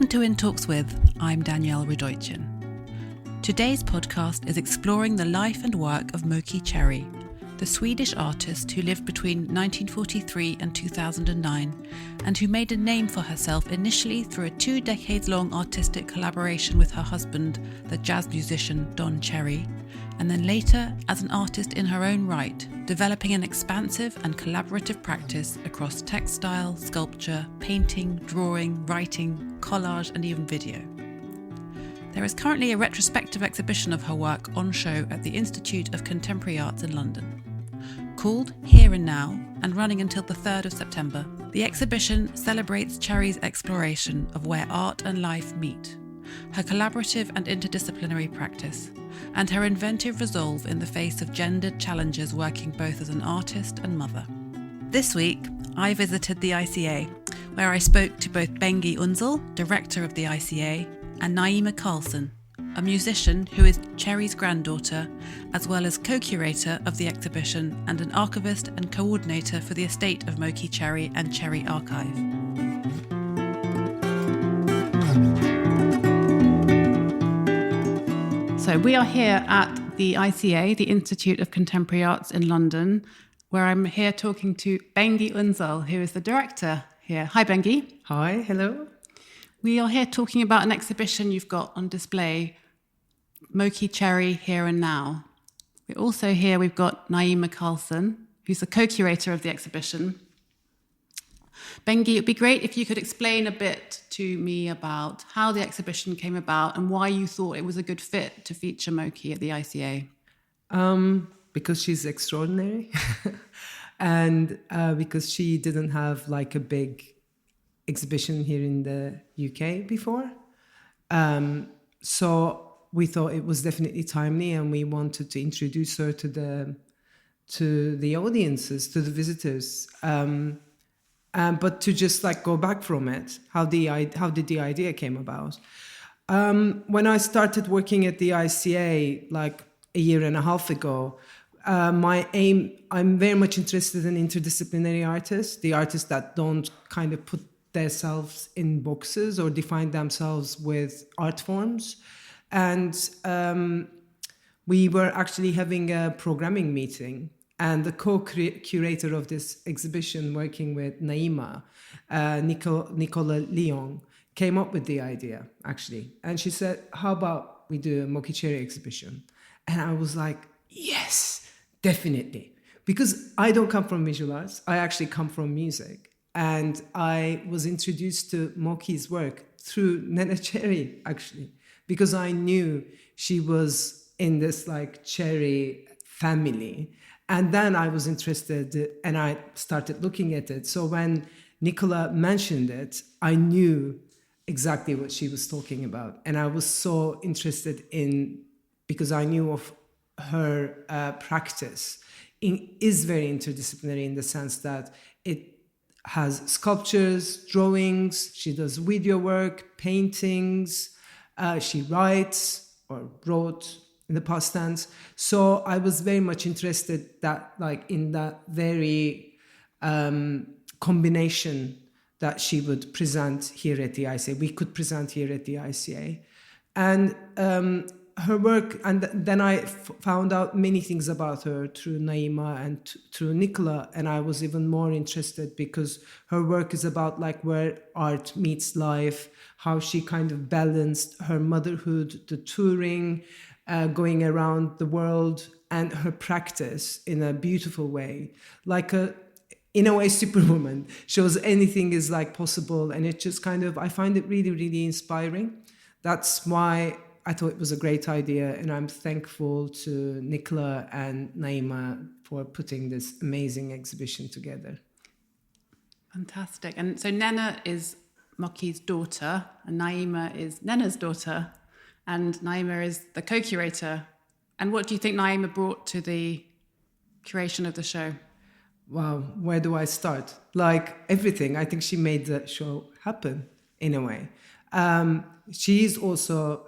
Welcome to In Talks With. I'm Danielle Radoichin. Today's podcast is exploring the life and work of Moki Cherry, the Swedish artist who lived between 1943 and 2009 and who made a name for herself initially through a 2 decades-long artistic collaboration with her husband, the jazz musician Don Cherry, and then later as an artist in her own right, developing an expansive and collaborative practice across textile, sculpture, painting, drawing, writing, collage, and even video. There is currently a retrospective exhibition of her work on show at the Institute of Contemporary Arts in London. Called Here and Now and running until the 3rd of September, the exhibition celebrates Cherry's exploration of where art and life meet, her collaborative and interdisciplinary practice, and her inventive resolve in the face of gendered challenges working both as an artist and mother. This week, I visited the ICA, where I spoke to both Bengi Ünsal, director of the ICA, and Naima Karlsson, a musician who is Cherry's granddaughter, as well as co-curator of the exhibition and an archivist and coordinator for the estate of Moki Cherry and Cherry Archive. So we are here at the ICA, the Institute of Contemporary Arts in London, where I'm here talking to Bengi Ünsal, who is the director here. Hi, Bengi. Hi, hello. We are here talking about an exhibition you've got on display, Moki Cherry, Here and Now. We've got Naima Karlsson, who's the co-curator of the exhibition. Bengi, it'd be great if you could explain a bit to me about how the exhibition came about and why you thought it was a good fit to feature Moki at the ICA. Because she's extraordinary and because she didn't have like a big exhibition here in the UK before. So we thought it was definitely timely and we wanted to introduce her to the audiences, to the visitors. But to just like go back from it, how did the idea came about? When I started working at the ICA like a year and a half ago, I'm very much interested in interdisciplinary artists, the artists that don't kind of put themselves in boxes or define themselves with art forms. And we were actually having a programming meeting, and the co-curator of this exhibition, working with Naima, Nicola Leon, came up with the idea, actually. And she said, how about we do a Moki Cherry exhibition? And I was like, yes, definitely. Because I don't come from visual arts. I actually come from music. And I was introduced to Moki's work through Nana Cherry, actually, because I knew she was in this like Cherry family. And then I was interested and I started looking at it. So when Nicola mentioned it, I knew exactly what she was talking about. And I was so interested because I knew of her practice is very interdisciplinary in the sense that it has sculptures, drawings, she does video work, paintings, she writes or wrote in the past tense. So I was very much interested that like in that very combination that she would present here at the ICA. We could present here at the ICA. And her work, and then I found out many things about her through Naima and through Nicola, and I was even more interested because her work is about like where art meets life, how she kind of balanced her motherhood, the touring, going around the world, and her practice in a beautiful way, like in a way, superwoman, shows anything is like possible, and it just kind of, I find it really, really inspiring. That's why I thought it was a great idea, and I'm thankful to Nicola and Naima for putting this amazing exhibition together. Fantastic. And so Nana is Moki's daughter, and Naima is Nana's daughter, and Naima is the co-curator. And what do you think Naima brought to the curation of the show? Wow, where do I start? Like everything. I think she made the show happen in a way. She is also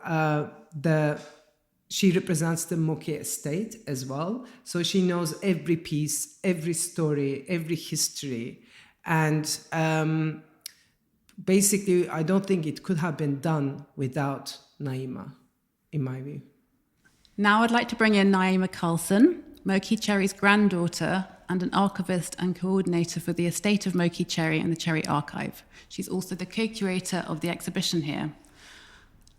she represents the Moki estate as well. So she knows every piece, every story, every history. And basically, I don't think it could have been done without Naima, in my view. Now I'd like to bring in Naima Karlsson, Moki Cherry's granddaughter and an archivist and coordinator for the estate of Moki Cherry and the Cherry Archive. She's also the co-curator of the exhibition here.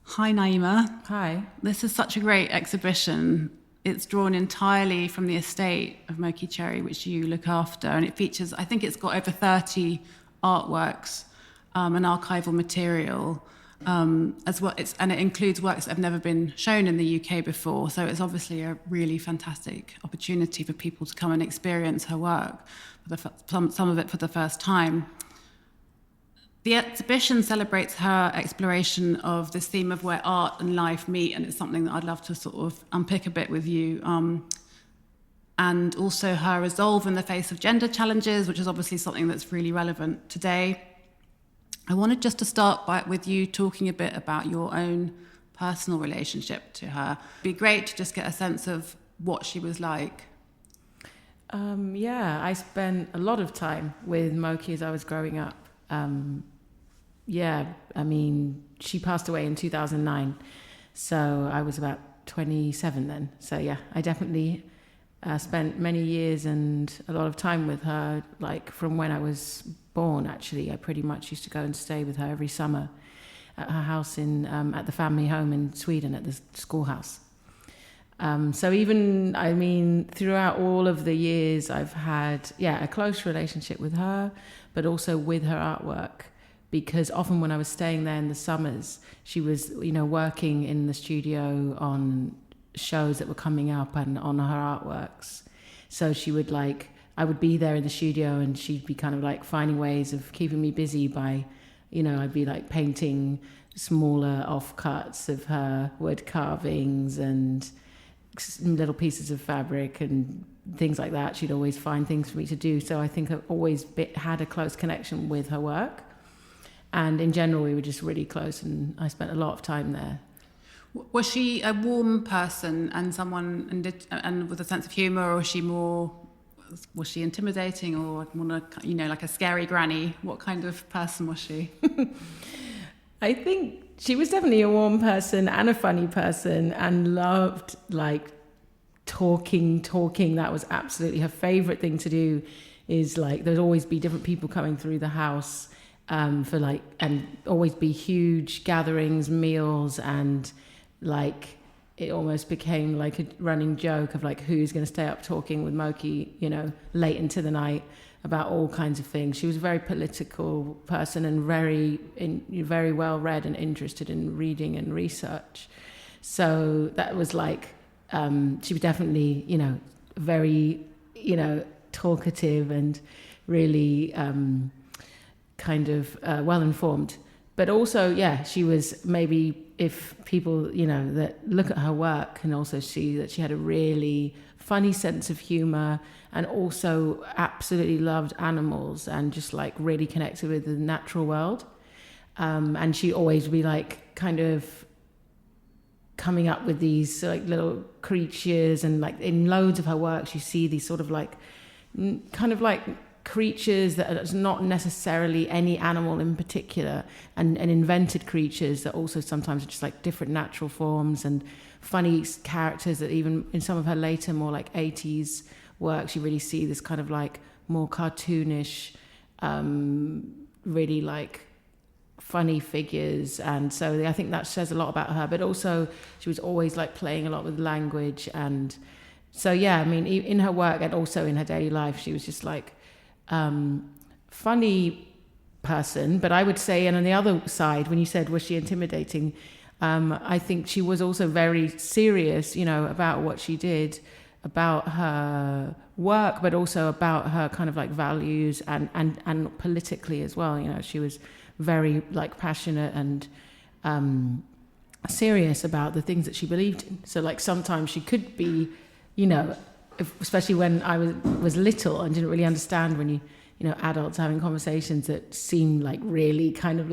Hi, Naima. Hi. This is such a great exhibition. It's drawn entirely from the estate of Moki Cherry, which you look after, and it features, I think it's got over 30 artworks and archival material. As well, and it includes works that have never been shown in the UK before. So it's obviously a really fantastic opportunity for people to come and experience her work, some of it for the first time. The exhibition celebrates her exploration of this theme of where art and life meet, and it's something that I'd love to sort of unpick a bit with you. And also her resolve in the face of gender challenges, which is obviously something that's really relevant today. I wanted just to start with you talking a bit about your own personal relationship to her. It'd be great to just get a sense of what she was like. Yeah, I spent a lot of time with Moki as I was growing up. She passed away in 2009, so I was about 27 then. So yeah, I definitely spent many years and a lot of time with her, like from when I was born, actually. I pretty much used to go and stay with her every summer at her house at the family home in Sweden, at the schoolhouse. Throughout all of the years, I've had, a close relationship with her, but also with her artwork, because often when I was staying there in the summers, she was, working in the studio on shows that were coming up and on her artworks. So she would I would be there in the studio and she'd be kind of like finding ways of keeping me busy by, I'd be like painting smaller offcuts of her wood carvings and little pieces of fabric and things like that. She'd always find things for me to do. So I think I've always had a close connection with her work. And in general, we were just really close, and I spent a lot of time there. Was she a warm person and someone and with a sense of humour, or was she intimidating, or like a scary granny? What kind of person was she? I think she was definitely a warm person and a funny person, and loved talking. That was absolutely her favourite thing to do. Is there'd always be different people coming through the house and always be huge gatherings, meals, and it almost became like a running joke of who's going to stay up talking with Moki, late into the night about all kinds of things. She was a very political person and very well read and interested in reading and research. So that was she was definitely, very, talkative and really well-informed. But also, she was maybe, if people, that look at her work can also see that she had a really funny sense of humor and also absolutely loved animals and just really connected with the natural world. And she always be kind of coming up with these little creatures, and in loads of her works you see these sort of creatures that are not necessarily any animal in particular, and invented creatures that also sometimes are just different natural forms, and funny characters that even in some of her later more 80s works you really see this kind of more cartoonish really funny figures. And so I think that says a lot about her. But also she was always playing a lot with language, and so in her work and also in her daily life she was just funny person. But I would say, and on the other side, when you said was she intimidating, I think she was also very serious, about what she did, about her work, but also about her kind of values and politically as well. She was very passionate and serious about the things that she believed in. So sometimes she could be, especially when I was little and didn't really understand when adults having conversations that seemed really kind of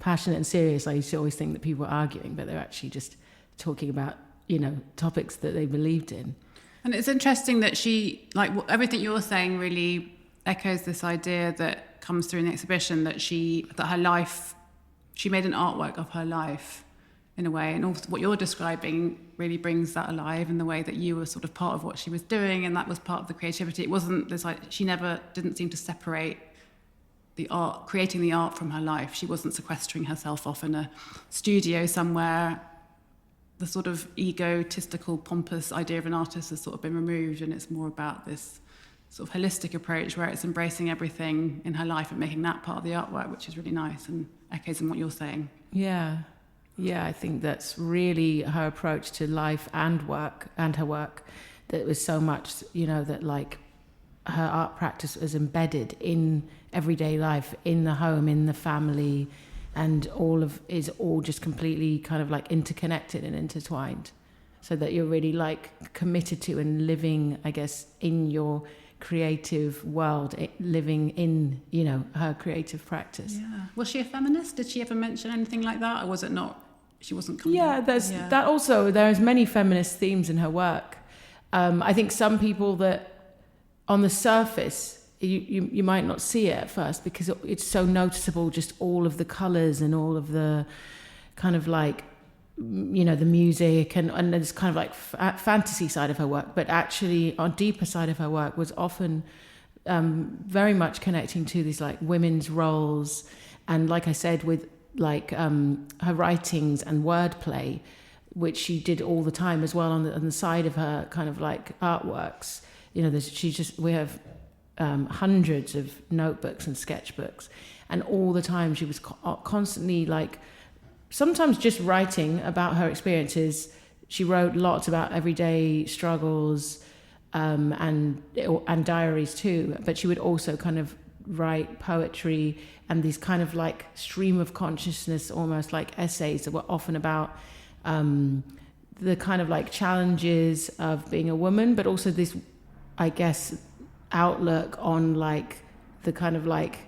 passionate and serious. I used to always think that people were arguing, but they're actually just talking about, topics that they believed in. And it's interesting that she, everything you're saying really echoes this idea that that comes through in the exhibition, that her life, she made an artwork of her life in a way, and also what you're describing really brings that alive in the way that you were sort of part of what she was doing, and that was part of the creativity. It wasn't this, like, she never didn't seem to separate the art, creating the art from her life. She wasn't sequestering herself off in a studio somewhere. The sort of egotistical, pompous idea of an artist has sort of been removed, and it's more about this sort of holistic approach where it's embracing everything in her life and making that part of the artwork, which is really nice and echoes in what you're saying. Yeah, I think that's really her approach to life and work, and her work, that was so much, that like her art practice was embedded in everyday life, in the home, in the family, and is all just completely kind of like interconnected and intertwined, so that you're really like committed to and living, I guess, in your creative world, living in, her creative practice. Yeah. Was she a feminist? Did she ever mention anything like that, or was it not? She wasn't coming out? That also, there's many feminist themes in her work. I think some people that on the surface you might not see it at first, because it's so noticeable, just all of the colors and all of the kind of like, the music and this kind of like fantasy side of her work, but actually our deeper side of her work was often very much connecting to these like women's roles, and like I said, with like her writings and wordplay, which she did all the time as well on the side of her kind of like artworks. We have hundreds of notebooks and sketchbooks, and all the time she was constantly like, sometimes just writing about her experiences. She wrote lots about everyday struggles and diaries too, but she would also kind of write poetry and these kind of like stream of consciousness, almost like essays that were often about the kind of like challenges of being a woman, but also this, I guess, outlook on like the kind of like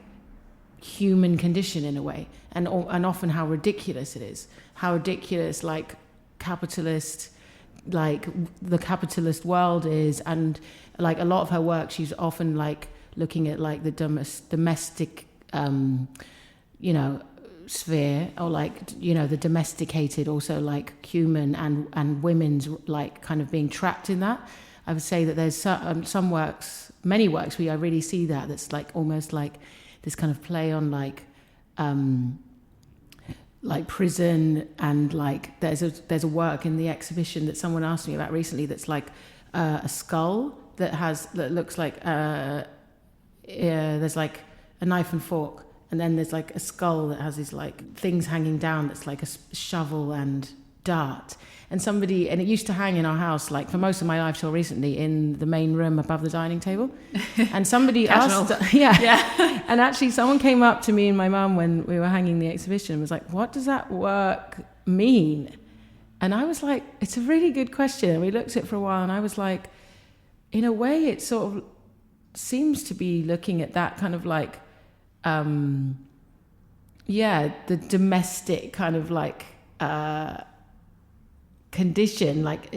human condition in a way, and often how ridiculous it is, how ridiculous like capitalist, like the capitalist world is. And like a lot of her work, she's often like looking at like the domestic sphere, or like the domesticated, also like human and women's like kind of being trapped in that. I would say that there's some works, many works, where I really see that's like almost like this kind of play on like prison, and like there's a work in the exhibition that someone asked me about recently that's like a skull that looks like there's like a knife and fork, and then there's like a skull that has these like things hanging down that's like a shovel and dart. And it used to hang in our house, like for most of my life till recently, in the main room above the dining table. And somebody asked, and actually someone came up to me and my mum when we were hanging the exhibition and was like, what does that work mean? And I was like, it's a really good question. And we looked at it for a while, and I was like, in a way it sort of seems to be looking at that kind of like, the domestic kind of like, condition, like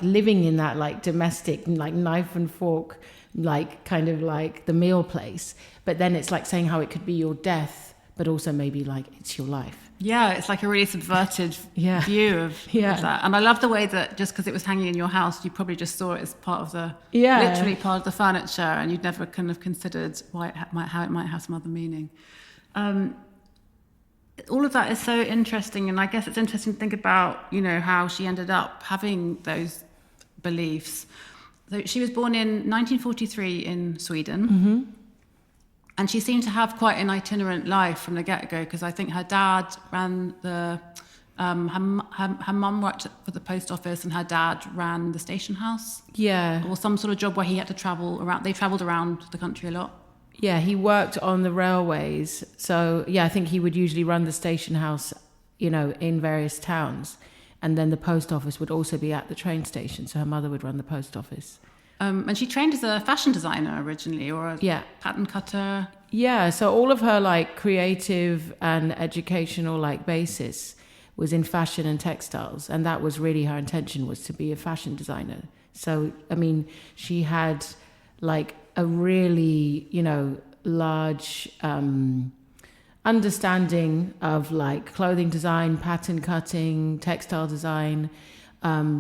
living in that like domestic, like knife and fork, like kind of like the meal place. But then it's like saying how it could be your death, but also maybe like it's your life. Yeah, it's like a really subverted view of that. And I love the way that just because it was hanging in your house, you probably just saw it as part of the, literally part of the furniture, and you'd never kind of considered how it might have some other meaning. All of that is so interesting, and I guess it's interesting to think about, how she ended up having those beliefs. So she was born in 1943 in Sweden, mm-hmm. and she seemed to have quite an itinerant life from the get-go, because I think her dad ran the... her mum worked for the post office, and her dad ran the station house. Yeah. Or some sort of job where he had to travel around. They travelled around the country a lot. Yeah, he worked on the railways. So, I think he would usually run the station house, in various towns. And then the post office would also be at the train station. So her mother would run the post office. And she trained as a fashion designer originally, or a pattern cutter. Yeah, so all of her like creative and educational like basis was in fashion and textiles. And that was really her intention, was to be a fashion designer. So, I mean, she had like a really, large understanding of like clothing design, pattern cutting, textile design.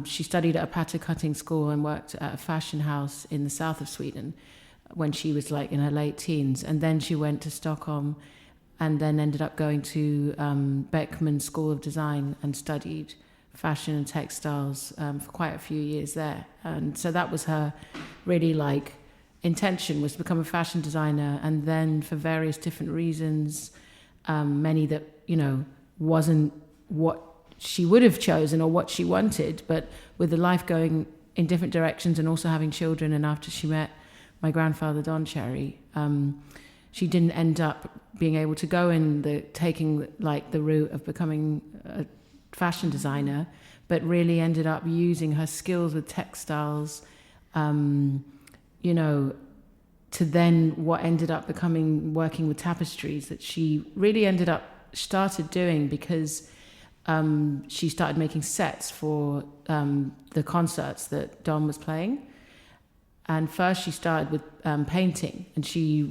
She studied at a pattern cutting school and worked at a fashion house in the south of Sweden when she was like in her late teens. And then she went to Stockholm and then ended up going to Beckman School of Design and studied fashion and textiles for quite a few years there. And so that was her really like intention, was to become a fashion designer. And then for various different reasons, many that, you know, wasn't what she would have chosen or what she wanted, but with the life going in different directions and also having children, and after she met my grandfather Don Cherry, she didn't end up being able to go in taking like the route of becoming a fashion designer, but really ended up using her skills with textiles, you know, to then what ended up becoming working with tapestries that she really started doing because she started making sets for the concerts that Don was playing. And first she started with painting, and she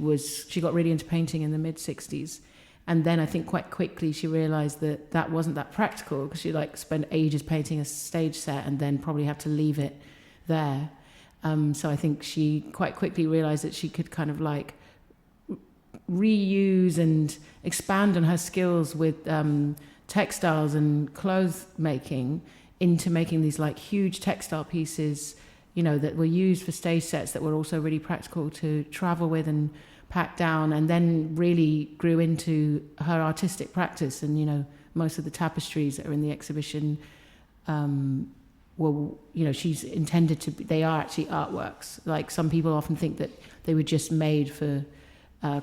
got really into painting in the mid-60s. And then I think quite quickly she realized that wasn't that practical, because she like spent ages painting a stage set and then probably have to leave it there. So I think she quite quickly realized that she could kind of like reuse and expand on her skills with textiles and clothes making into making these like huge textile pieces, you know, that were used for stage sets that were also really practical to travel with and pack down, and then really grew into her artistic practice. And, you know, most of the tapestries that are in the exhibition, well, you know, she's intended to be, they are actually artworks. Like some people often think that they were just made for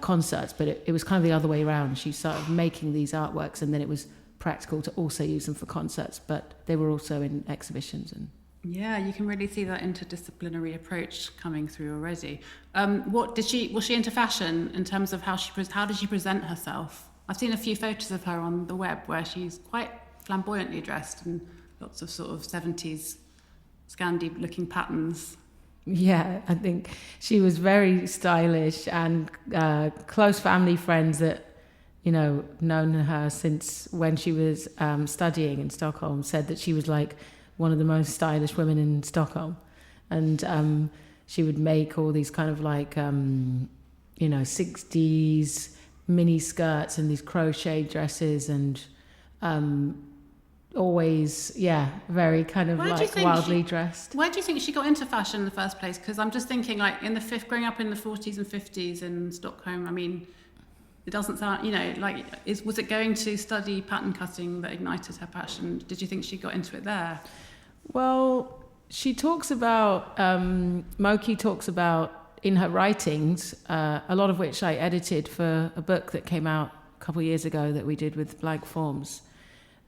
concerts, but it was kind of the other way around. She started making these artworks, and then it was practical to also use them for concerts, but they were also in exhibitions. And yeah, you can really see that interdisciplinary approach coming through already. Was she into fashion in terms of how did she present herself? I've seen a few photos of her on the web where she's quite flamboyantly dressed and lots of sort of 70s Scandi looking patterns. Yeah, I think she was very stylish, and close family friends that, you know, known her since when she was studying in Stockholm said that she was like one of the most stylish women in Stockholm. And she would make all these kind of like, you know, 60s mini skirts and these crochet dresses, and always, yeah, very kind of like wildly dressed. Where do you think she got into fashion in the first place? Because I'm just thinking, like, growing up in the 40s and 50s in Stockholm, I mean, it doesn't sound, you know, like, was it going to study pattern cutting that ignited her passion? Did you think she got into it there? Well, she talks about, Moki talks about in her writings, a lot of which I edited for a book that came out a couple of years ago that we did with Blank Forms,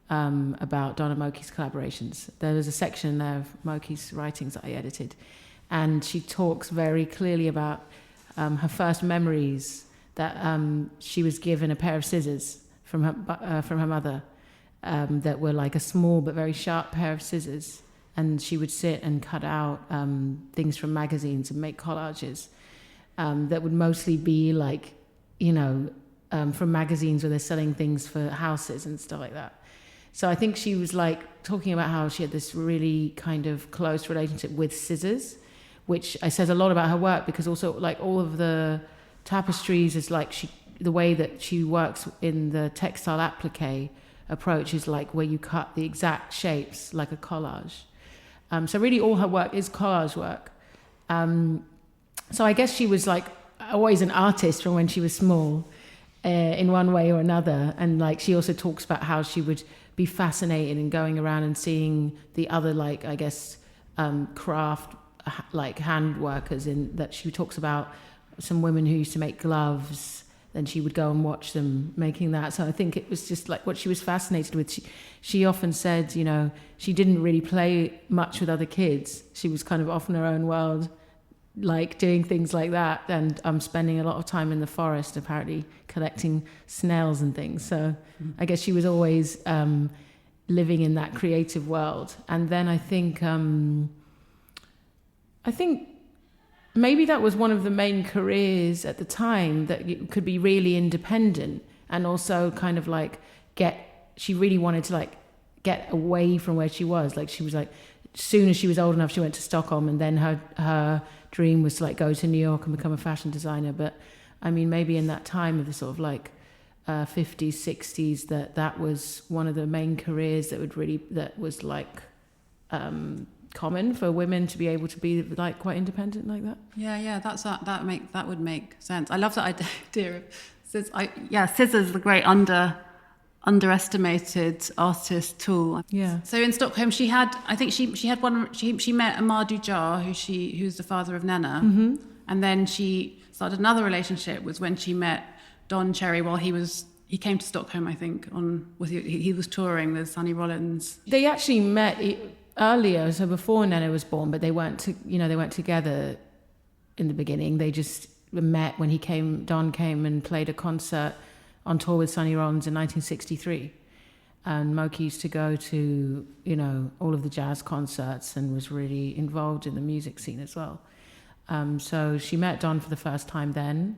about Don and Moki's collaborations. There was a section there of Moki's writings that I edited, and she talks very clearly about her first memories, that she was given a pair of scissors from her mother, that were like a small but very sharp pair of scissors, and she would sit and cut out things from magazines and make collages that would mostly be like, you know, from magazines where they're selling things for houses and stuff like that. So I think she was like talking about how she had this really kind of close relationship with scissors, which says a lot about her work, because also like all of the tapestries is like the way that she works in the textile applique approach is like where you cut the exact shapes like a collage. So really all her work is collage work. So I guess she was like always an artist from when she was small, in one way or another. And like she also talks about how she would be fascinated in going around and seeing the other, like, I guess, craft, like hand workers, in that she talks about some women who used to make gloves, then she would go and watch them making that. So I think it was just like what she was fascinated with. She often said, you know, she didn't really play much with other kids. She was kind of off in her own world, like doing things like that, and spending a lot of time in the forest, apparently collecting snails and things. So I guess she was always living in that creative world. And then I think maybe that was one of the main careers at the time, that you could be really independent and also kind of like she really wanted to like get away from where she was. Like she was like, as soon as she was old enough, she went to Stockholm, and then her dream was to like go to New York and become a fashion designer. But I mean, maybe in that time of the sort of like 50s, 60s, that was one of the main careers that was like common for women to be able to be like quite independent like that. Yeah, that would make sense. I love that idea of scissors. Scissors is a great underestimated artist tool. Yeah. So in Stockholm, she met Amadou Jar, who's the father of Nena, Mm-hmm. and then she started another relationship. Was when she met Don Cherry while he came to Stockholm, I think. He was touring with Sonny Rollins. They actually met earlier, so before Nena was born, but they weren't together in the beginning. They just met when Don came and played a concert on tour with Sonny Rollins in 1963. And Moki used to go to, all of the jazz concerts and was really involved in the music scene as well. So she met Don for the first time then,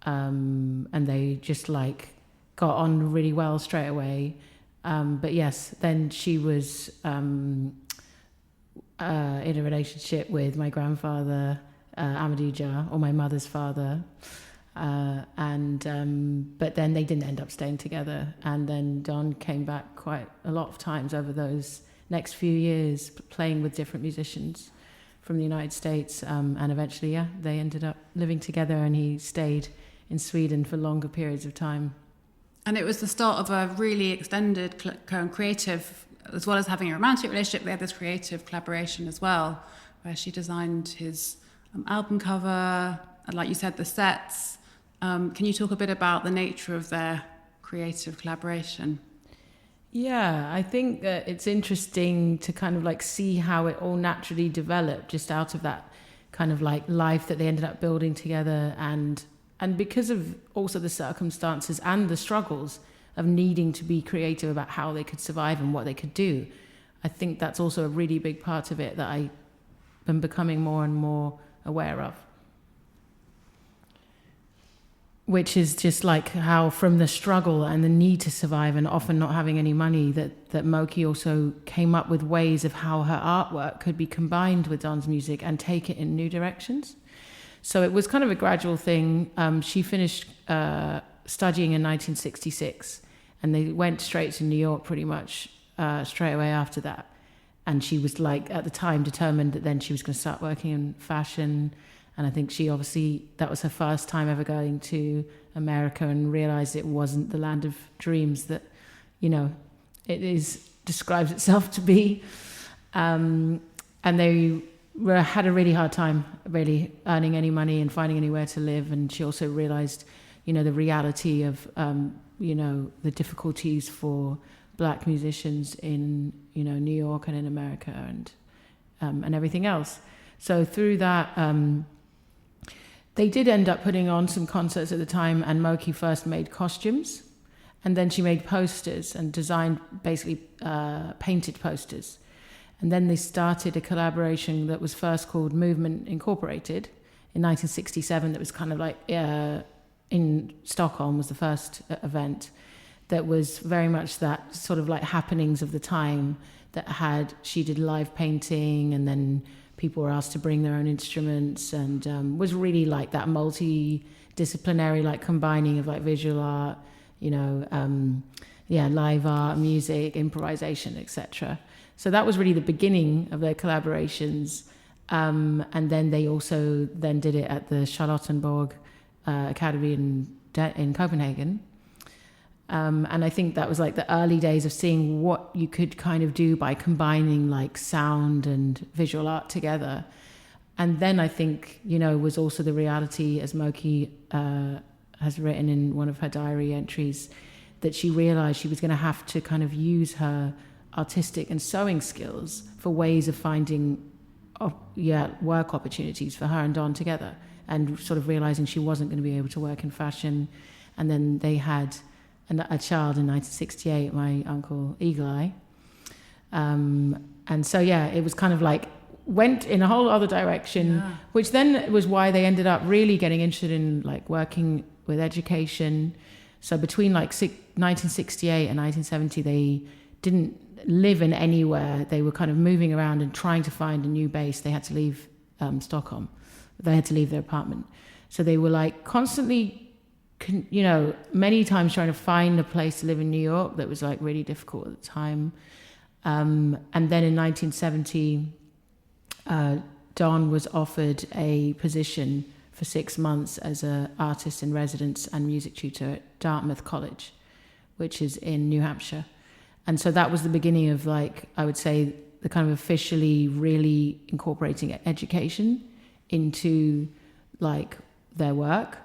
and they just like got on really well straight away. But yes, then she was in a relationship with my grandfather, Amadou Dia, or my mother's father. But then they didn't end up staying together. And then Don came back quite a lot of times over those next few years, playing with different musicians from the United States. And eventually, they ended up living together, and he stayed in Sweden for longer periods of time. And it was the start of a really extended creative, as well as having a romantic relationship, they had this creative collaboration as well, where she designed his album cover, and like you said, the sets. Can you talk a bit about the nature of their creative collaboration? Yeah, I think that it's interesting to kind of like see how it all naturally developed just out of that kind of like life that they ended up building together, and because of also the circumstances and the struggles of needing to be creative about how they could survive and what they could do. I think that's also a really big part of it that I am becoming more and more aware of. Which is just like how from the struggle and the need to survive and often not having any money, that Moki also came up with ways of how her artwork could be combined with Don's music and take it in new directions. So it was kind of a gradual thing. She finished studying in 1966, and they went straight to New York pretty much straight away after that. And she was like, at the time, determined that then she was going to start working in fashion. And I think that was her first time ever going to America, and realized it wasn't the land of dreams that, describes itself to be. And they had a really hard time really earning any money and finding anywhere to live. And she also realized, the reality of, the difficulties for Black musicians in, New York and in America and everything else. So through that, they did end up putting on some concerts at the time, and Moki first made costumes, and then she made posters and designed basically painted posters. And then they started a collaboration that was first called Movement Incorporated in 1967. That was kind of like in Stockholm was the first event that was very much that sort of like happenings of the time she did live painting, and then people were asked to bring their own instruments, and was really like that multidisciplinary, like combining of like visual art, live art, music, improvisation, etc. So that was really the beginning of their collaborations. And then they also then did it at the Charlottenborg Academy in Copenhagen. And I think that was like the early days of seeing what you could kind of do by combining like sound and visual art together. And then I think, was also the reality, as Moki has written in one of her diary entries, that she realized she was going to have to kind of use her artistic and sewing skills for ways of finding work opportunities for her and Don together, and sort of realizing she wasn't going to be able to work in fashion. And then they had a child in 1968, my uncle Eagle Eye. And so, it was kind of like went in a whole other direction, which then was why they ended up really getting interested in like working with education. So between like 1968 and 1970, they didn't live in anywhere. They were kind of moving around and trying to find a new base. They had to leave Stockholm. They had to leave their apartment. So they were like constantly, you know, many times trying to find a place to live in New York that was like really difficult at the time. And then in 1970, Don was offered a position for 6 months as an artist in residence and music tutor at Dartmouth College, which is in New Hampshire. And so that was the beginning of, like, I would say, the kind of officially really incorporating education into like their work.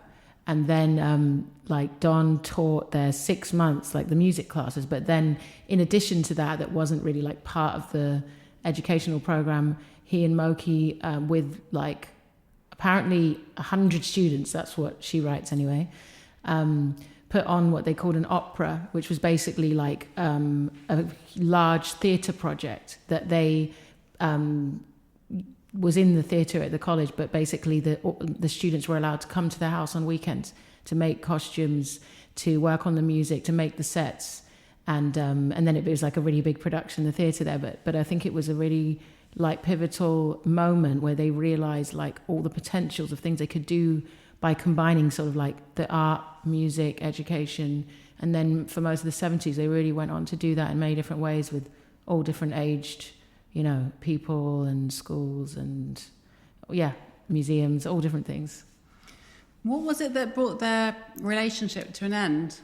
And then like Don taught there 6 months, like the music classes. But then in addition to that, that wasn't really like part of the educational program, he and Moki with like apparently 100 students, that's what she writes anyway, put on what they called an opera, which was basically like a large theatre project that they was in the theatre at the college, but basically the students were allowed to come to their house on weekends to make costumes, to work on the music, to make the sets, and then it was like a really big production in the theatre there. But I think it was a really like pivotal moment where they realised like all the potentials of things they could do by combining sort of like the art, music, education. And then for most of the 70s, they really went on to do that in many different ways with all different aged, you know, people and schools and, museums, all different things. What was it that brought their relationship to an end?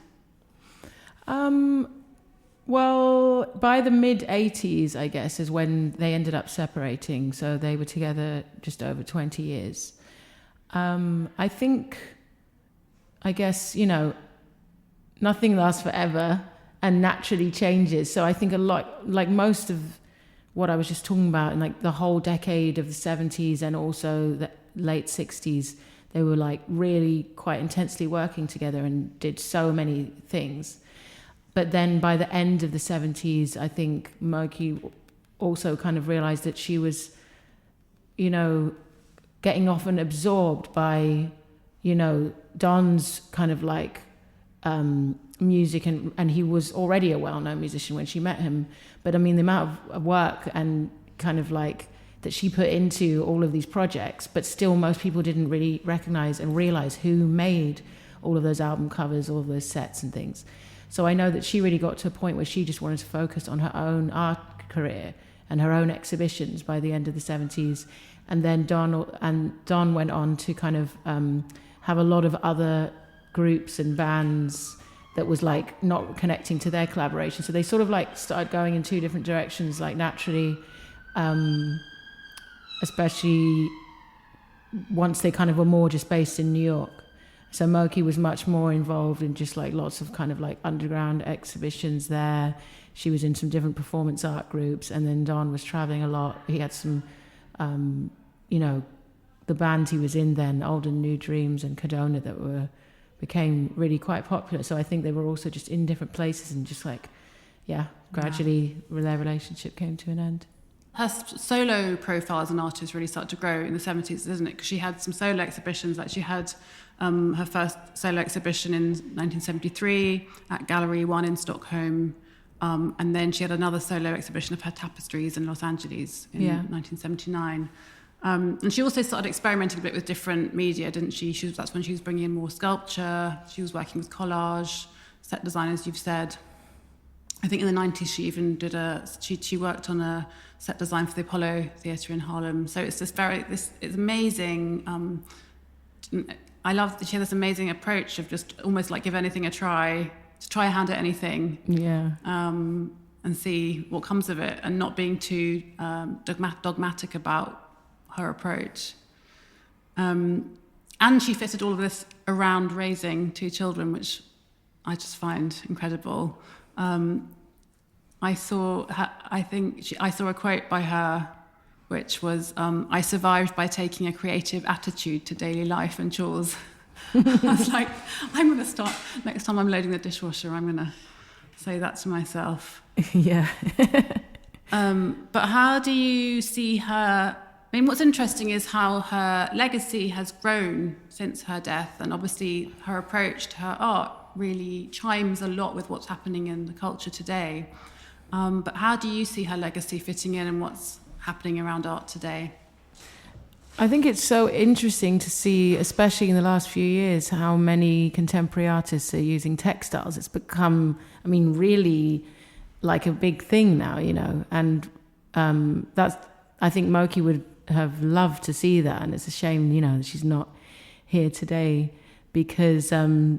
Well, by the mid-80s, I guess, is when they ended up separating. So they were together just over 20 years. I guess, you know, nothing lasts forever and naturally changes. So I think a lot, like most of what I was just talking about, in like the whole decade of the 70s and also the late 60s, they were like really quite intensely working together and did so many things. But then by the end of the 70s, I think Moki also kind of realized that she was, you know, getting often absorbed by, you know, Don's kind of like music, and he was already a well-known musician when she met him. But I mean, the amount of work and kind of like that she put into all of these projects, but still most people didn't really recognize and realize who made all of those album covers, all of those sets and things. So I know that she really got to a point where she just wanted to focus on her own art career and her own exhibitions by the end of the 70s. And then Don went on to kind of have a lot of other groups and bands that was like not connecting to their collaboration. So they sort of like started going in two different directions, like naturally, especially once they kind of were more just based in New York. So Moki was much more involved in just like lots of kind of like underground exhibitions there. She was in some different performance art groups, and then Don was traveling a lot. He had some, you know, the bands he was in then, Old and New Dreams and Cadona, that became really quite popular. So I think they were also just in different places and just like, gradually their relationship came to an end. Her solo profile as an artist really started to grow in the 70s, isn't it? Because she had some solo exhibitions, like she had her first solo exhibition in 1973 at Gallery 1 in Stockholm, and then she had another solo exhibition of her tapestries in Los Angeles in 1979. And she also started experimenting a bit with different media, didn't she? That's when she was bringing in more sculpture. She was working with collage, set design, as you've said. I think in the 90s she even did she worked on a set design for the Apollo Theatre in Harlem. So it's just it's amazing. I love that she had this amazing approach of just almost like give anything a try, to try a hand at anything. Yeah. And see what comes of it, and not being too dogmatic about her approach. And she fitted all of this around raising 2 children, which I just find incredible. I saw a quote by her, which was, "I survived by taking a creative attitude to daily life and chores." I was like, I'm going to start, next time I'm loading the dishwasher, I'm going to say that to myself. Yeah. But how do you see her I mean, what's interesting is how her legacy has grown since her death, and obviously her approach to her art really chimes a lot with what's happening in the culture today. But how do you see her legacy fitting in and what's happening around art today? I think it's so interesting to see, especially in the last few years, how many contemporary artists are using textiles. It's become, I mean, really like a big thing now, you know, and that's, I think Moki would have loved to see that, and it's a shame, you know, that she's not here today, because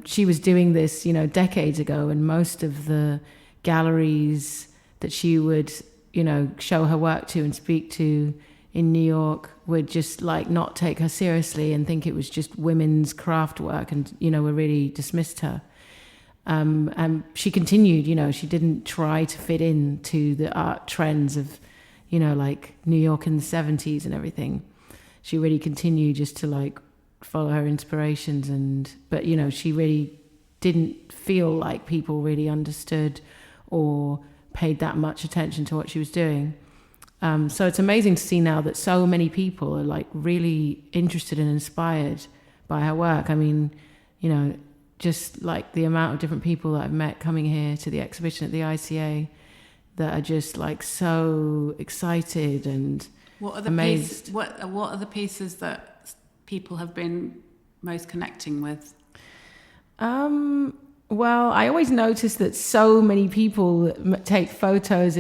she was doing this, you know, decades ago, and most of the galleries that she would, you know, show her work to and speak to in New York would just like not take her seriously and think it was just women's craft work, and, you know, were really dismissed her. And she continued, you know, she didn't try to fit into the art trends of, you know, like New York in the 70s and everything. She really continued just to like follow her inspirations, but, you know, she really didn't feel like people really understood or paid that much attention to what she was doing. So it's amazing to see now that so many people are like really interested and inspired by her work. I mean, you know, just like the amount of different people that I've met coming here to the exhibition at the ICA that are just like so excited and amazed. What are the pieces that people have been most connecting with? Well, I always notice that so many people take photos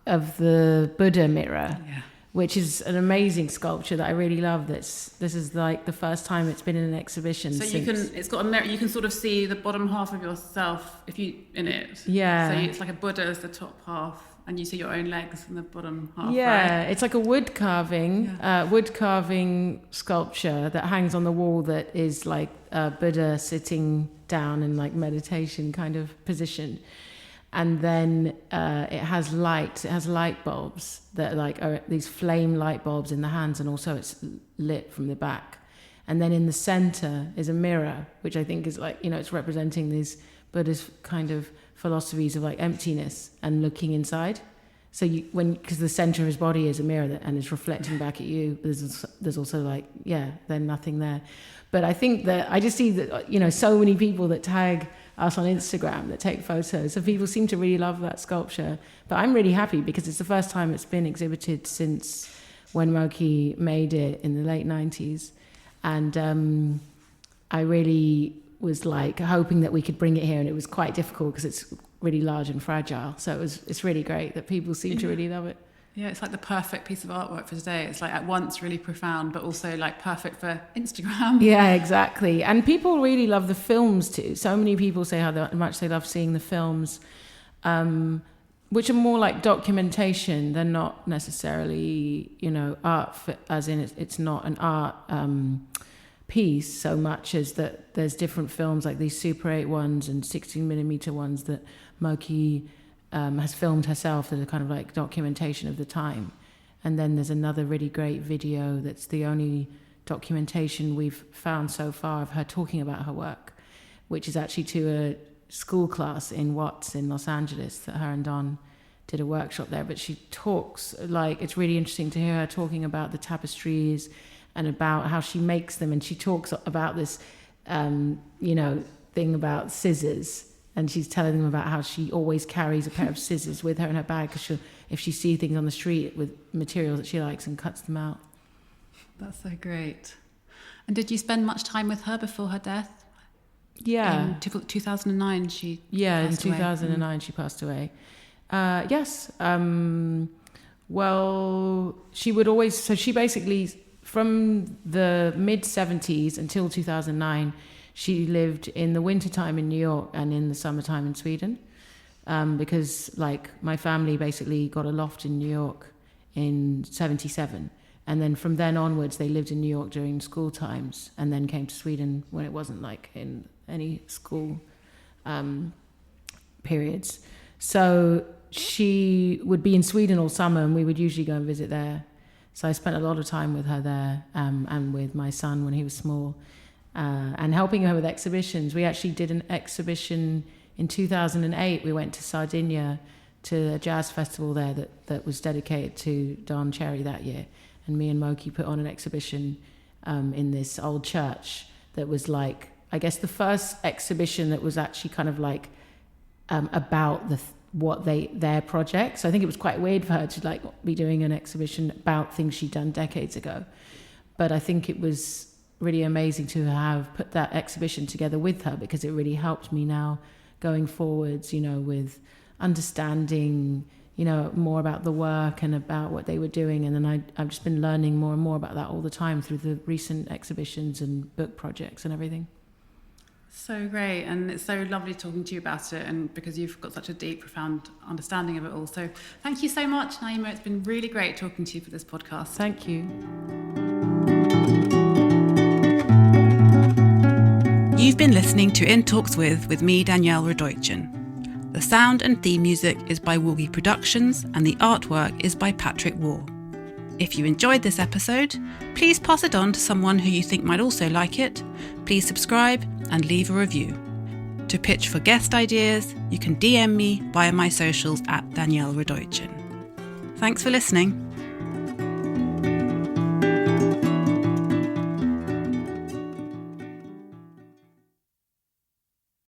of the Buddha mirror, which is an amazing sculpture that I really love. This is like the first time it's been in an exhibition. So it's got a mirror. You can sort of see the bottom half of yourself if you in it. Yeah. So it's like a Buddha as the top half, and you see your own legs in the bottom half. Yeah, right? It's like a wood carving sculpture that hangs on the wall that is like Buddha sitting down in like meditation kind of position. And then it has light bulbs that are these flame light bulbs in the hands, and also it's lit from the back. And then in the center is a mirror, which I think is like, you know, it's representing these Buddhist kind of philosophies of like emptiness and looking inside. So because the center of his body is a mirror and it's reflecting back at you, there's also like, then nothing there. But I think that I just see that, you know, so many people that tag us on Instagram that take photos. So people seem to really love that sculpture. But I'm really happy because it's the first time it's been exhibited since when Moki made it in the late 90s. And I really was like hoping that we could bring it here, and it was quite difficult because it's really large and fragile. So it's really great that people seem to really love it. Yeah, it's like the perfect piece of artwork for today. It's like at once really profound, but also like perfect for Instagram. Yeah, exactly. And people really love the films too. So many people say how much they love seeing the films, which are more like documentation. They're not necessarily, you know, art, as in it's not an art piece so much as that there's different films like these Super 8 ones and 16mm ones that Moki has filmed herself as a kind of like documentation of the time. And then there's another really great video that's the only documentation we've found so far of her talking about her work, which is actually to a school class in Watts in Los Angeles that her and Don did a workshop there. But she talks, like, it's really interesting to hear her talking about the tapestries and about how she makes them. And she talks about this, you know, thing about scissors. And she's telling them about how she always carries a pair of scissors with her in her bag because if she sees things on the street with materials that she likes and cuts them out. That's so great. And did you spend much time with her before her death? Yeah. In 2009 she passed away. 2009 she passed away. Yes. Well, she would always... So she basically, from the mid-70s until 2009... she lived in the wintertime in New York and in the summertime in Sweden, because like my family basically got a loft in New York in 1977. And then from then onwards, they lived in New York during school times and then came to Sweden when it wasn't like in any school periods. So she would be in Sweden all summer and we would usually go and visit there. So I spent a lot of time with her there and with my son when he was small. And helping her with exhibitions. We actually did an exhibition in 2008. We went to Sardinia to a jazz festival there that was dedicated to Don Cherry that year. And me and Moki put on an exhibition in this old church that was like, I guess the first exhibition that was actually kind of like about their project. So I think it was quite weird for her to like be doing an exhibition about things she'd done decades ago. But I think it was really amazing to have put that exhibition together with her, because it really helped me now going forwards, with understanding, more about the work and about what they were doing. And then I've just been learning more and more about that all the time through the recent exhibitions and book projects and everything. So great, and it's so lovely talking to you about it, and because you've got such a deep, profound understanding of it all. So thank you so much, Naima. It's been really great talking to you for this podcast. Thank you. You've been listening to In Talks with me, Danielle Redoitjen. The sound and theme music is by Woogie Productions, and the artwork is by Patrick Waugh. If you enjoyed this episode, please pass it on to someone who you think might also like it. Please subscribe and leave a review. To pitch for guest ideas, you can DM me via my socials at Danielle Redoitjen. Thanks for listening.